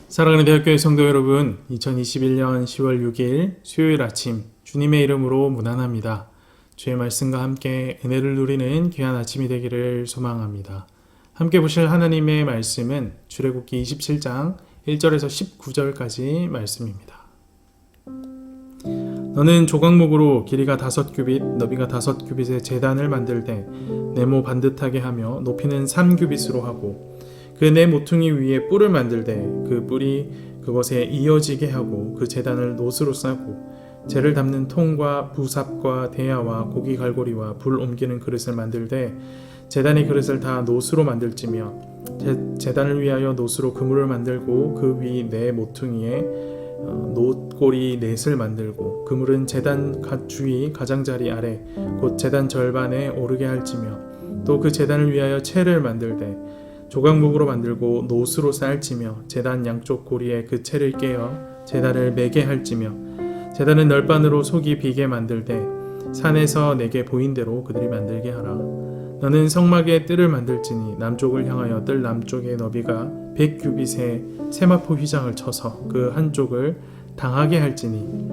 사랑하는 대학교의 성도 여러분, 2021년 10월 6일 수요일 아침 주님의 이름으로 문안합니다. 주의 말씀과 함께 은혜를 누리는 귀한 아침이 되기를 소망합니다. 함께 보실 하나님의 말씀은 출애굽기 27장 1절에서 19절까지 말씀입니다. 너는 조각목으로 길이가 5규빗, 너비가 5규빗의 제단을 만들되 네모 반듯하게 하며 높이는 3규빗으로 하고 그 네 모퉁이 위에 뿔을 만들되 그 뿔이 그것에 이어지게 하고 그 제단을 노스로 싸고 재를 담는 통과 부삽과 대야와 고기 갈고리와 불 옮기는 그릇을 만들되 제단의 그릇을 다 노스로 만들지며 제단을 위하여 노스로 그물을 만들고 그 위 네 모퉁이에 놋꼬리 넷을 만들고 그물은 제단 주위 가장자리 아래 곧 제단 절반에 오르게 할지며 또 그 제단을 위하여 채를 만들되 조각목으로 만들고 노수로 쌓을지며 제단 양쪽 고리에 그 채를 깨어 제단을 매게 할지며 제단은 널판으로 속이 비게 만들되 산에서 내게 보인 대로 그들이 만들게 하라. 너는 성막에 뜰을 만들지니 남쪽을 향하여 뜰 남쪽의 너비가 100규빗의 세마포 휘장을 쳐서 그 한쪽을 당하게 할지니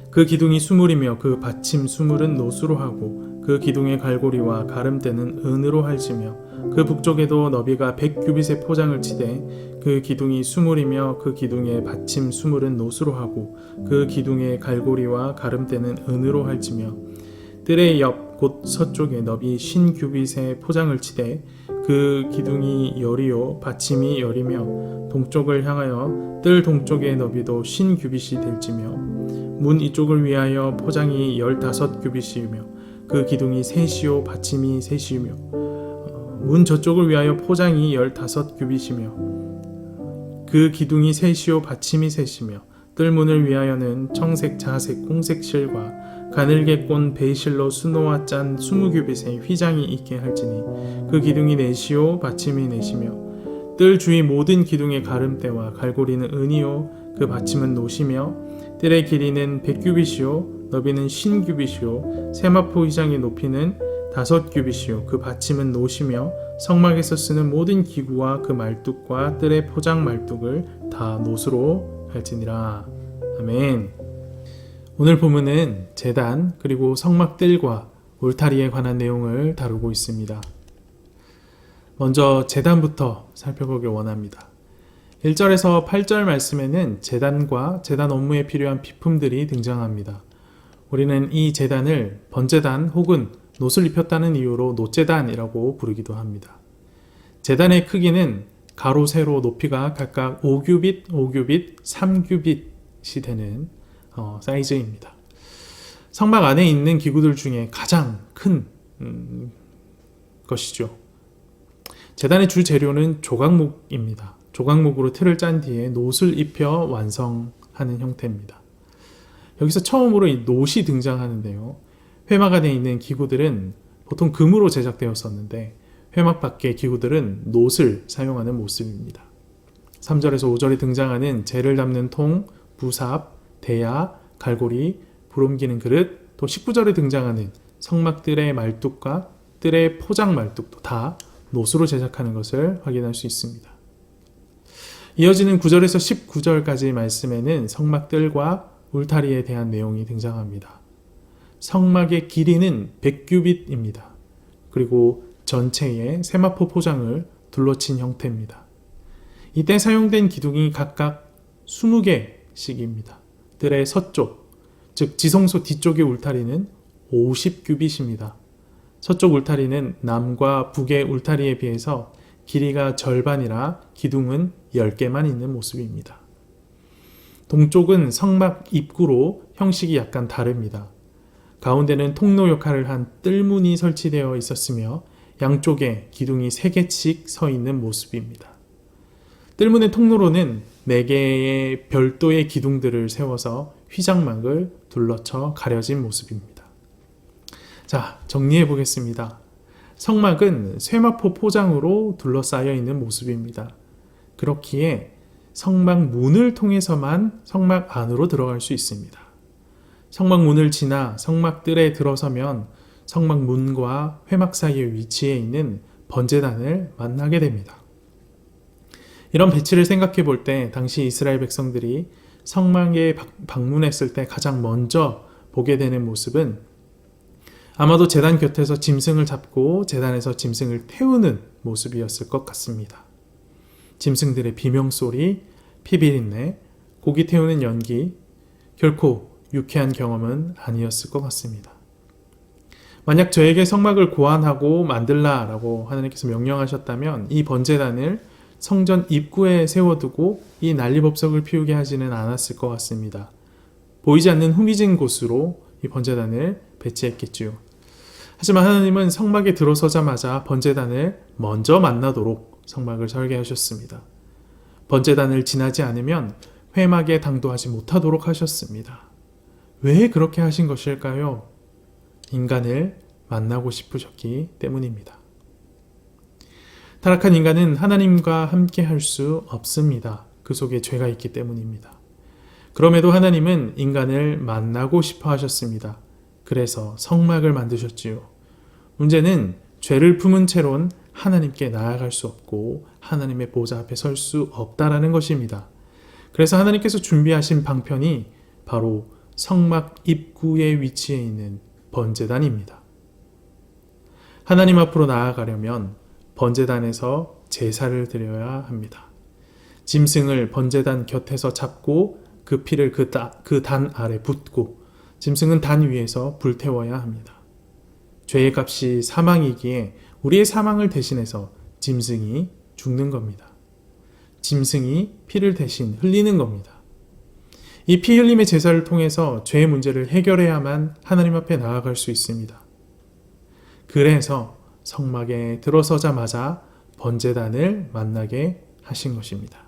그 기둥이 수물이며 그 받침 수물은 노수로 하고 그 기둥의 갈고리와 가름대는 은으로 할지며 그 북쪽에도 너비가 100규빗의 포장을 치되 그 기둥이 수물이며 그 기둥의 받침 수물은 노수로 하고 그 기둥의 갈고리와 가름대는 은으로 할지며 뜰의 옆 곧 서쪽에 너비 50규빗의 포장을 치되 그 기둥이 열이요 받침이 열이며 동쪽을 향하여 뜰 동쪽의 너비도 50규빗이 될지며 문 이쪽을 위하여 포장이 15규빗이며 그 기둥이 셋이요 받침이 셋이며 문 저쪽을 위하여 포장이 15규빗이며 그 기둥이 셋이요 받침이 셋이며 뜰문을 위하여는 청색, 자색, 홍색 실과 가늘게 꼰 베이실로 수노와 짠 20규빗의 휘장이 있게 할지니 그 기둥이 넷이요 받침이 넷이며 뜰 주위 모든 기둥의 가름대와 갈고리는 은이요 그 받침은 노시며 뜰의 길이는 100규빗이요 너비는 50규빗이요 세마포 휘장의 높이는 5규빗이요 그 받침은 노시며 성막에서 쓰는 모든 기구와 그 말뚝과 뜰의 포장 말뚝을 다 노수로 할지니라. 아멘. 오늘 본문은 제단 그리고 성막 뜰과 울타리에 관한 내용을 다루고 있습니다. 먼저 제단부터 살펴보길 원합니다. 1절에서 8절 말씀에는 제단과 제단 업무에 필요한 비품들이 등장합니다. 우리는 이 제단을 번제단 혹은 놋을 입혔다는 이유로 놋제단이라고 부르기도 합니다. 제단의 크기는 가로 세로 높이가 각각 5규빗, 5규빗, 3규빗이 되는 사이즈입니다. 성막 안에 있는 기구들 중에 가장 큰 것이죠. 제단의 주 재료는 조각목입니다. 조각목으로 틀을 짠 뒤에 놋을 입혀 완성하는 형태입니다. 여기서 처음으로 이 놋이 등장하는데요. 회막 안에 있는 기구들은 보통 금으로 제작되었었는데 회막 밖의 기구들은 놋을 사용하는 모습입니다. 3절에서 5절에 등장하는 재를 담는 통, 부삽, 대야, 갈고리, 불 옮기는 그릇, 또 19절에 등장하는 성막뜰의 말뚝과 뜰의 포장 말뚝도 다 놋으로 제작하는 것을 확인할 수 있습니다. 이어지는 9절에서 19절까지 말씀에는 성막뜰과 울타리에 대한 내용이 등장합니다. 성막의 길이는 100규빗입니다. 그리고 전체에 세마포 포장을 둘러친 형태입니다. 이때 사용된 기둥이 각각 20개씩입니다. 뜰의 서쪽, 즉 지성소 뒤쪽의 울타리는 50규빗입니다. 서쪽 울타리는 남과 북의 울타리에 비해서 길이가 절반이라 기둥은 10개만 있는 모습입니다. 동쪽은 성막 입구로 형식이 약간 다릅니다. 가운데는 통로 역할을 한 뜰문이 설치되어 있었으며 양쪽에 기둥이 3개씩 서 있는 모습입니다. 뜰문의 통로로는 4개의 별도의 기둥들을 세워서 휘장막을 둘러쳐 가려진 모습입니다. 자, 정리해 보겠습니다. 성막은 쇠마포 포장으로 둘러싸여 있는 모습입니다. 그렇기에 성막 문을 통해서만 성막 안으로 들어갈 수 있습니다. 성막 문을 지나 성막 뜰에 들어서면 성막 문과 회막 사이에 위치해 있는 번제단을 만나게 됩니다. 이런 배치를 생각해 볼 때 당시 이스라엘 백성들이 성막에 방문했을 때 가장 먼저 보게 되는 모습은 아마도 제단 곁에서 짐승을 잡고 제단에서 짐승을 태우는 모습이었을 것 같습니다. 짐승들의 비명소리, 피비린내, 고기 태우는 연기, 결코 유쾌한 경험은 아니었을 것 같습니다. 만약 저에게 성막을 고안하고 만들라라고 하나님께서 명령하셨다면 이 번제단을 성전 입구에 세워두고 이 난리법석을 피우게 하지는 않았을 것 같습니다. 보이지 않는 후미진 곳으로 이 번제단을 배치했겠지요. 하지만 하나님은 성막에 들어서자마자 번제단을 먼저 만나도록 성막을 설계하셨습니다. 번제단을 지나지 않으면 회막에 당도하지 못하도록 하셨습니다. 왜 그렇게 하신 것일까요? 인간을 만나고 싶으셨기 때문입니다. 타락한 인간은 하나님과 함께 할 수 없습니다. 그 속에 죄가 있기 때문입니다. 그럼에도 하나님은 인간을 만나고 싶어 하셨습니다. 그래서 성막을 만드셨지요. 문제는 죄를 품은 채론 하나님께 나아갈 수 없고 하나님의 보좌 앞에 설 수 없다라는 것입니다. 그래서 하나님께서 준비하신 방편이 바로 성막 입구에 위치해 있는 번제단입니다. 하나님 앞으로 나아가려면 번제단에서 제사를 드려야 합니다. 짐승을 번제단 곁에서 잡고 그 피를 그 단 아래 붓고 짐승은 단 위에서 불태워야 합니다. 죄의 값이 사망이기에 우리의 사망을 대신해서 짐승이 죽는 겁니다. 짐승이 피를 대신 흘리는 겁니다. 이 피 흘림의 제사를 통해서 죄의 문제를 해결해야만 하나님 앞에 나아갈 수 있습니다. 그래서 성막에 들어서자마자 번제단을 만나게 하신 것입니다.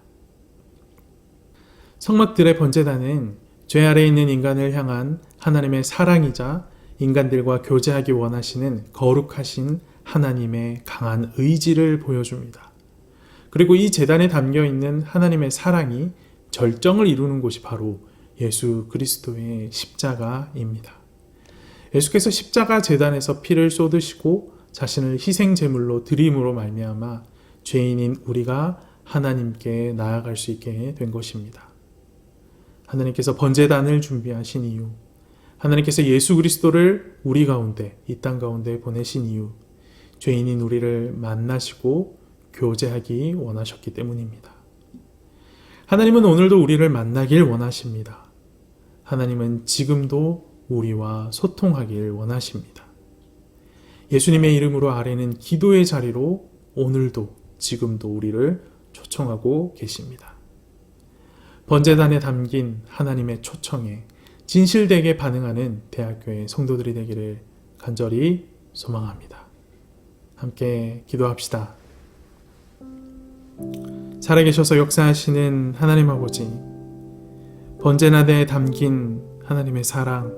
성막들의 번제단은 죄 아래에 있는 인간을 향한 하나님의 사랑이자 인간들과 교제하기 원하시는 거룩하신 하나님의 강한 의지를 보여줍니다. 그리고 이 제단에 담겨 있는 하나님의 사랑이 절정을 이루는 곳이 바로 예수 그리스도의 십자가입니다. 예수께서 십자가 제단에서 피를 쏟으시고 자신을 희생 제물로 드림으로 말미암아 죄인인 우리가 하나님께 나아갈 수 있게 된 것입니다. 하나님께서 번제단을 준비하신 이유, 하나님께서 예수 그리스도를 우리 가운데, 이 땅 가운데 보내신 이유, 죄인인 우리를 만나시고 교제하기 원하셨기 때문입니다. 하나님은 오늘도 우리를 만나길 원하십니다. 하나님은 지금도 우리와 소통하길 원하십니다. 예수님의 이름으로 아뢰는 기도의 자리로 오늘도 지금도 우리를 초청하고 계십니다. 번제단에 담긴 하나님의 초청에 진실되게 반응하는 대학교의 성도들이 되기를 간절히 소망합니다. 함께 기도합시다. 살아계셔서 역사하시는 하나님 아버지, 번제단에 담긴 하나님의 사랑,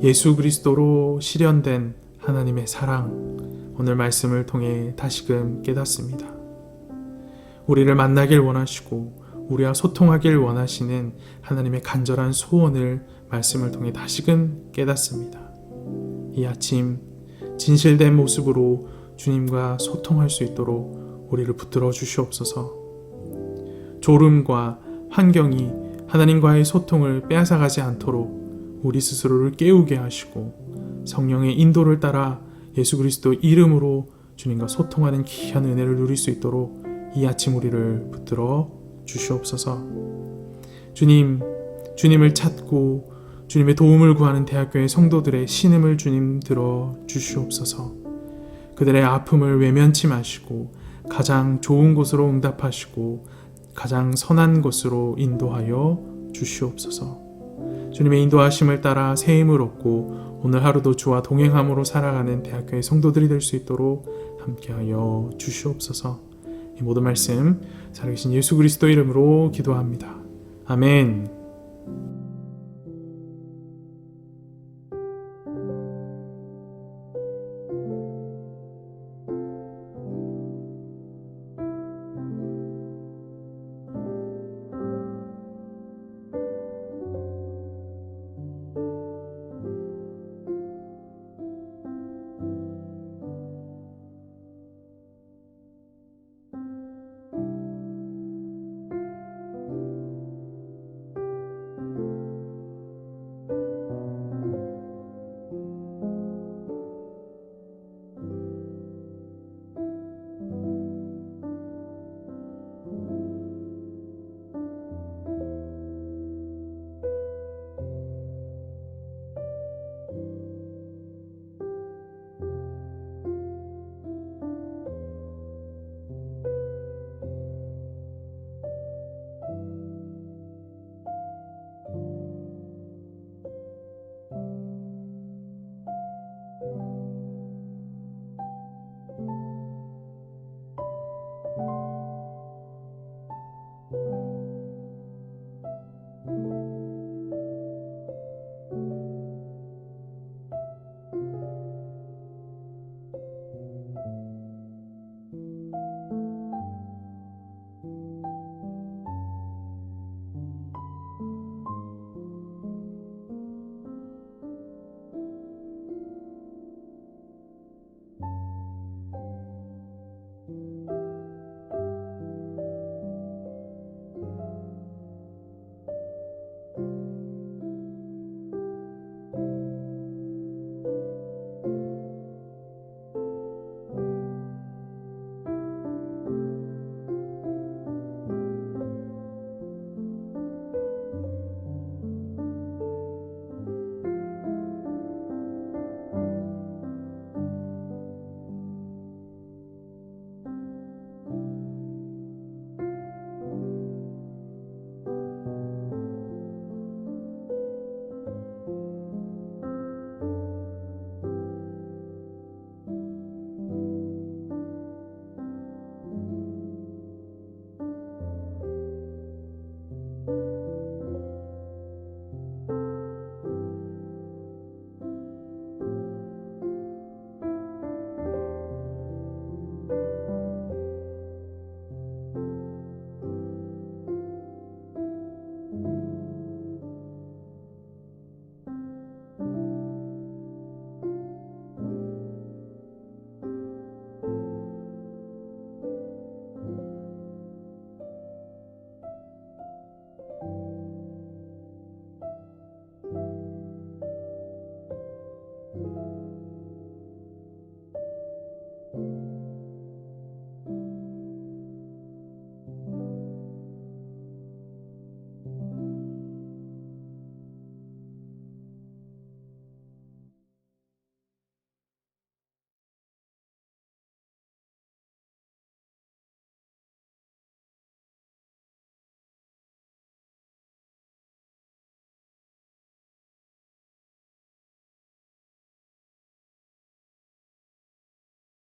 예수 그리스도로 실현된 하나님의 사랑, 오늘 말씀을 통해 다시금 깨닫습니다. 우리를 만나길 원하시고 우리와 소통하길 원하시는 하나님의 간절한 소원을 말씀을 통해 다시금 깨닫습니다. 이 아침 진실된 모습으로 주님과 소통할 수 있도록 우리를 붙들어 주시옵소서. 졸음과 환경이 하나님과의 소통을 빼앗아가지 않도록 우리 스스로를 깨우게 하시고 성령의 인도를 따라 예수 그리스도 이름으로 주님과 소통하는 귀한 은혜를 누릴 수 있도록 이 아침 우리를 붙들어 주시옵소서. 주님을 찾고 주님의 도움을 구하는 대학교의 성도들의 신음을 주님 들어 주시옵소서. 그들의 아픔을 외면치 마시고 가장 좋은 곳으로 응답하시고 가장 선한 곳으로 인도하여 주시옵소서. 주님의 인도하심을 따라 새 힘을 얻고 오늘 하루도 주와 동행함으로 살아가는 대학교의 성도들이 될 수 있도록 함께하여 주시옵소서. 이 모든 말씀 살아계신 예수 그리스도 이름으로 기도합니다. 아멘.